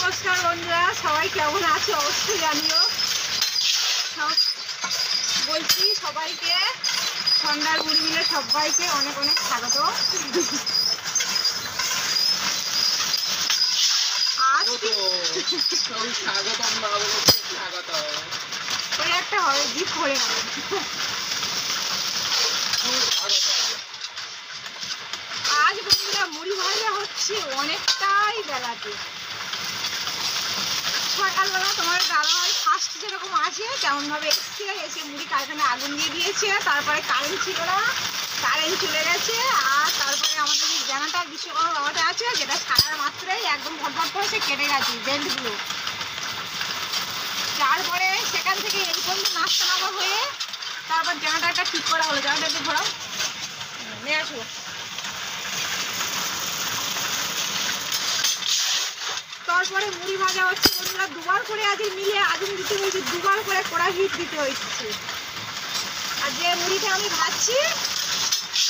নমস্কার বন্ধুরা, সবাই কেমন আছো অবশ্যই জানিও। বলছি সবাইকে সন্ধ্যার মুড়ি মিলে সবাইকে অনেক অনেক স্বাগত। আজ ওই একটা হবে জিপ করে গেল। আজ বন্ধুরা মুড়ি ভাজা হচ্ছে অনেকটাই বেলাতে। সকালবেলা তোমার দাদাভাই ফার্স্ট যেরকম আসে তেমনভাবে এসছে, এসে মুড়ি কারখানায় আগুন দিয়ে দিয়েছে। তারপরে কারেন্ট ছিল না, কারেন্ট চলে গেছে। আর তারপরে আমাদের যে জানাটার বিশ্বকর্মা বাবাটা আছে, যেটা ছাড়ার মাত্রাই একদম ভটভট করে সে কেটে গেছে বেল্টগুলো। তারপরে সেখান থেকে এই পর্যন্ত নাস্তা নামা হয়ে তারপর জানাটাটা ঠিক করা হলো। জানাটা একটু ঘোরাও, নিয়ে আসবো। তারপরে মুড়ি ভাজা হচ্ছে বন্ধুরা, দুবার করে আজকে মিলে আগুন দিতে হয়েছে, দুবার করে কড়া হিট দিতে হয়েছে। আর যে মুড়িটা আমি ভাজছি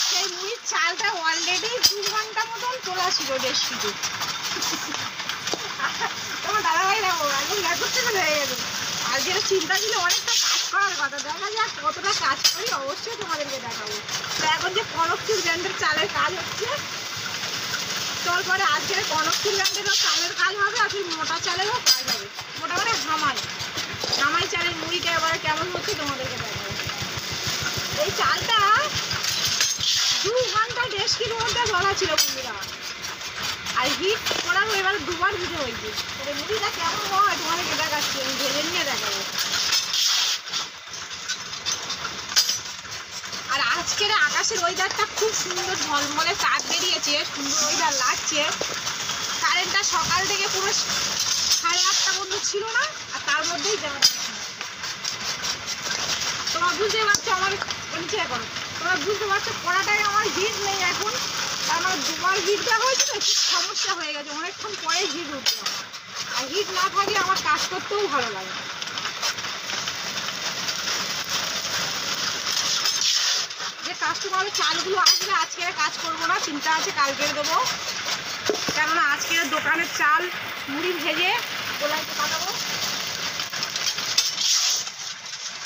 সেই মুড়ির চালটা অলরেডি 2 ঘন্টা মতন তোলা ছিল, বেশ কিছু। তোমার দাদাভাই দেখো একদম লেখতে হয়ে গেল। আর যেটা চিন্তা ছিল অনেকটা কাজ করার কথা, দেখা যাক কতটা কাজ করি, অবশ্যই তোমাদেরকে দেখাবো। তো এখন যে কনকচুর ব্র্যান্ডের চালের কাজ হচ্ছে, তারপরে আজকের কনকচুর ব্র্যান্ডেরও চালের কাজ হবে, আর মোটা চালেরও কাজ হবে। মোটা মানে হামাই চালের মুড়িটা এবার কেমন হচ্ছে তোমাদেরকে দেখাবো। এই চালটা 2 ঘন্টা 1.5 কিলোর মধ্যে ধরা ছিল বন্ধুরা। আর হিট করার এবার দুবার দিতে হয়েছে। তবে মুড়িটা কেমন হয় তোমাদেরকে দেখাচ্ছি, আমি ভেজে নিয়ে দেখাবো। আর আজকের আকাশের ওয়েদারটা খুব সুন্দর, ঝলমলে চাঁদ বেরিয়েছে, সুন্দর ওয়েদার লাগছে। কারেন্টটা সকাল থেকে পুরো 8:30 পর্যন্ত ছিল না, আর তার মধ্যেই তোমরা বুঝতে পারছো আমার নিচে এখন তোমরা বুঝতে পারছো কড়াটায় আমার হিট নেই এখন। তার মানে দুবার হিট দেওয়া হয়েছে, তো একটু সমস্যা হয়ে গেছে, অনেকক্ষণ পরে হিট উঠছে। আর হিট না থাকলে আমার কাজ করতেও ভালো লাগে। যে কাস্টমারের চালগুলো আসবে আজকে কাজ করবো না, চিন্তা আছে কালকের দেবো। কেননা আজকের দোকানের চাল মুড়ি ভেজে গোলাইতে পাঠাবো।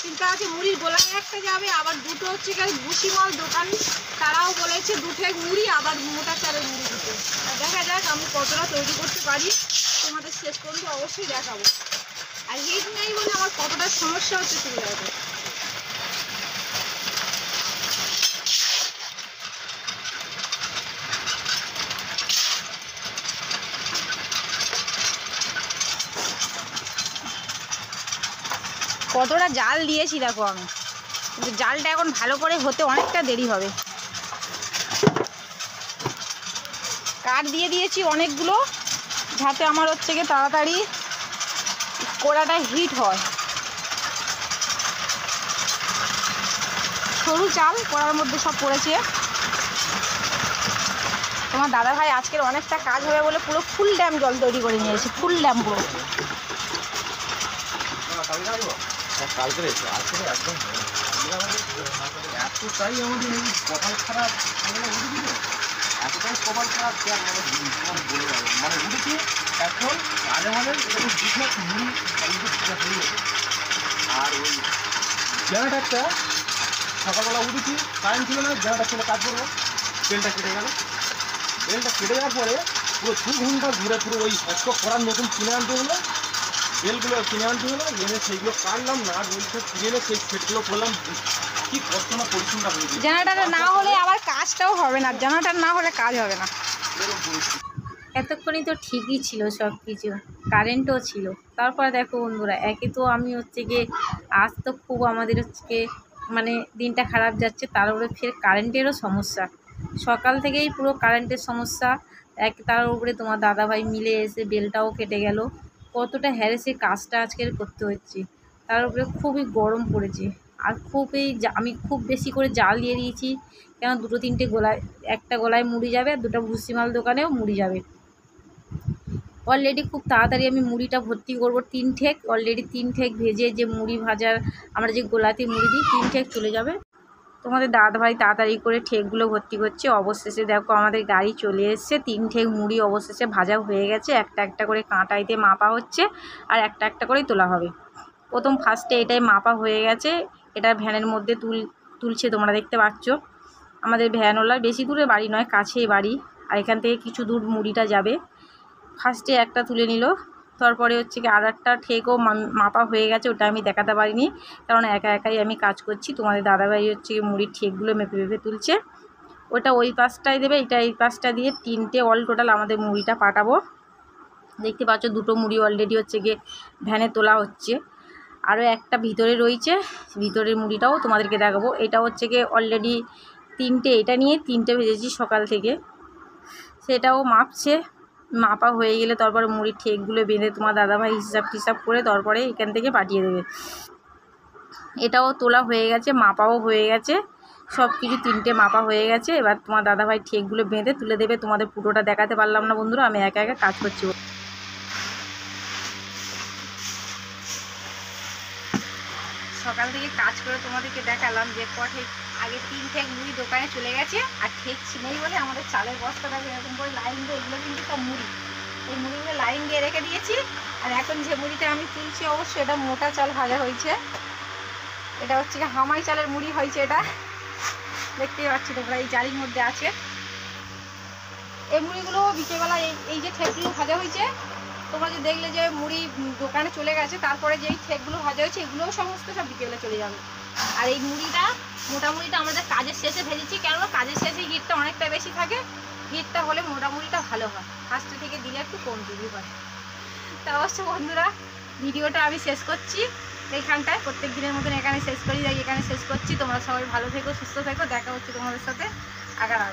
চিন্তা আছে মুড়ির গোলায় একটা যাবে, আবার দুটো হচ্ছে কি ভুসিমাল দোকান, তারাও বলেছে 2 ঠেক মুড়ি আবার মোটা চালের মুড়ি দিতে। দেখা যাক আমি কতটা তৈরি করতে পারি, তোমাদের শেষ পর্যন্ত অবশ্যই দেখাবো। আর হিট নেই বলে আমার কতটা সমস্যা হচ্ছে তুমি দেখো। কতটা জাল দিয়েছি দেখো আমি, কিন্তু জালটা এখন ভালো করে হতে অনেকটা দেরি হবে। কাঠ দিয়ে দিয়েছি অনেকগুলো, যাতে আমার হচ্ছে গিয়ে তাড়াতাড়ি কড়াটা হিট হয়। সরু চাল কড়ার মধ্যে সব পড়েছে। তোমার দাদাভাই আজকের অনেকটা কাজ হবে বলে পুরো ফুল ড্যাম জল তৈরি করে নিয়েছে, ফুল ড্যাম পুরো। কালকে একদম এতটাই আমাদের কপাল খারাপ, এতটাই কপাল খারাপ বলে যাবে। মানে উঠেছি এখন আজ আমাদের মুড়ি আর ওই জেনারেটারটা সকালবেলা উঠেছি, কারেন্ট ছিল না, জেনারেটার ছিল কাজ করবো, বেলটা কেটে গেল। বেলটা কেটে যাওয়ার পরে পুরো 2 ঘন্টা ঘুরে পুরো ওই স্টক করার নতুন কিনে আনতে হলো, বেলগুলো কিনে আনতে হলো, এনে সেইগুলো কাটলাম না, বলছে কিনে এনে সেই সেটগুলো করলাম। কি কষ্ট না পরিশ্রমটা হয়েছে। জেনারেটর না হলে আবার কাজটাও হবে না, জেনারেটর না হলে কাজ হবে না। এতক্ষণই তো ঠিকই ছিল সব কিছু, কারেন্টও ছিল। তারপরে দেখো বন্ধুরা, একে তো আমি হচ্ছে গিয়ে আজ তো খুব আমাদের হচ্ছে মানে দিনটা খারাপ যাচ্ছে, তার উপরে ফের কারেন্টেরও সমস্যা। সকাল থেকেই পুরো কারেন্টের সমস্যা। তার উপরে তোমার দাদাভাই মিলে এসে বেলটাও কেটে গেল। কতটা হ্যারেসে কাজটা আজকের করতে হচ্ছে, তার উপরে খুবই গরম পড়েছে। আর আমি খুব বেশি করে জাল দিয়ে দিয়েছি, কেন 2-3টে গোলায়, একটা গোলায় মুড়ি যাবে আর 2টা ভুসিমাল দোকানেও মুড়ি যাবে। অলরেডি খুব তাড়াতাড়ি আমি মুড়িটা ভর্তি করব। 3 ঠেক অলরেডি 3 ঠেক ভেজে যে মুড়ি ভাজার আমরা যে গোলাতে মুড়ি দিই 3 ঠেক চলে যাবে। তোমাদের দাদাভাই তাড়াতাড়ি করে ঠেকগুলো ভর্তি করছে। অবশেষে দেখো আমাদের গাড়ি চলে এসছে। 3 ঠেক মুড়ি অবশেষে ভাজা হয়ে গেছে। একটা একটা করে কাঁটাই দিয়ে মাপা হচ্ছে আর একটা একটা করেই তোলা হবে। ফার্স্টে এটাই মাপা হয়ে গেছে। এটা ভ্যানের মধ্যে তুলছে, তোমরা দেখতে পাচ্ছ। আমাদের ভ্যানওয়ালার বেশি দূরে বাড়ি নয়, কাছেই বাড়ি। আর এখান থেকে কিছু দূর মুড়িটা যাবে। ফার্স্টে একটা তুলে নিল, তারপরে হচ্ছে কি আর একটা ঠেকও মাপা হয়ে গেছে। ওটা আমি দেখাতে পারিনি, কারণ একা একাই আমি কাজ করছি। তোমাদের দাদাভাই হচ্ছে কি মুড়ির ঠেকগুলো মেপে মেপে তুলছে। ওটা ওই পাশটায় দেবে, এটা এই পাশটা দিয়ে 3টে অল টোটাল আমাদের মুড়িটা পাঠাবো। দেখতে পাচ্ছ 2টো মুড়ি অলরেডি হচ্ছে গিয়ে ভ্যানে তোলা হচ্ছে। আরও একটা ভিতরে রয়েছে, ভিতরের মুড়িটাও তোমাদেরকে দেখাবো। এটা হচ্ছে গিয়ে অলরেডি 3টে, এটা নিয়ে 3টে ভেজেছি সকাল থেকে। সেটাও মাপছে, মাপা হয়ে গেলে তারপরে মুড়ির ঠেকগুলো বেঁধে তোমার দাদাভাই হিসাব টিসাব করে তারপরে এখান থেকে পাঠিয়ে দেবে। এটাও তোলা হয়ে গেছে, মাপাও হয়ে গেছে, সব কিছু 3টে মাপা হয়ে গেছে। এবার তোমার দাদাভাই ঠেকগুলো বেঁধে তুলে দেবে। তোমাদের পুরোটা দেখাতে পারলাম না বন্ধুরা, আমি একা একা কাজ করছি। সকাল থেকে কাজ করে তোমাদেরকে দেখালাম যে কঠে আগে 3 ঠেক মুড়ি দোকানে চলে গেছে। আর ঠেক ছিনেই বলে আমাদের চালের বস্তাটা এরকম করে লাইন দিয়ে, এগুলো কিন্তু সব মুড়ি, এই মুড়িগুলো লাইন দিয়ে রেখে দিয়েছি। আর এখন যে মুড়িটা আমি তুলছি অবশ্যই এটা মোটা চাল ভাজা হয়েছে। এটা হচ্ছে কি হামাই চালের মুড়ি হয়েছে। এটা দেখতেই পাচ্ছি তোমরা, এই জালির মধ্যে আছে। এই মুড়িগুলো বিকেলবেলা এই যে ঠেকগুলো ভাজা হয়েছে, তোমরা যে দেখলে যে মুড়ি দোকানে চলে গেছে, তারপরে যেই ঠেকগুলো ভাজা হয়েছে এগুলোও সমস্ত সব বিকেলে চলে যাবে। আর এই মুড়িটা, মোটা মুড়িটা আমাদের কাজের শেষে ভেজেছি, কেননা কাজের শেষে হিটটা অনেকটা বেশি থাকে। হিটটা হলে মোটা মুড়িটা ভালো হয়, ফার্স্টে থেকে দিলে একটু কম দিবি হয়। তা অবশ্য বন্ধুরা ভিডিওটা আমি শেষ করছি এইখানটায়, প্রত্যেক দিনের মতন এখানে শেষ করি, এখানে শেষ করছি। তোমরা সবাই ভালো থেকো, সুস্থ থেকো, দেখা হচ্ছে তোমাদের সাথে আগার।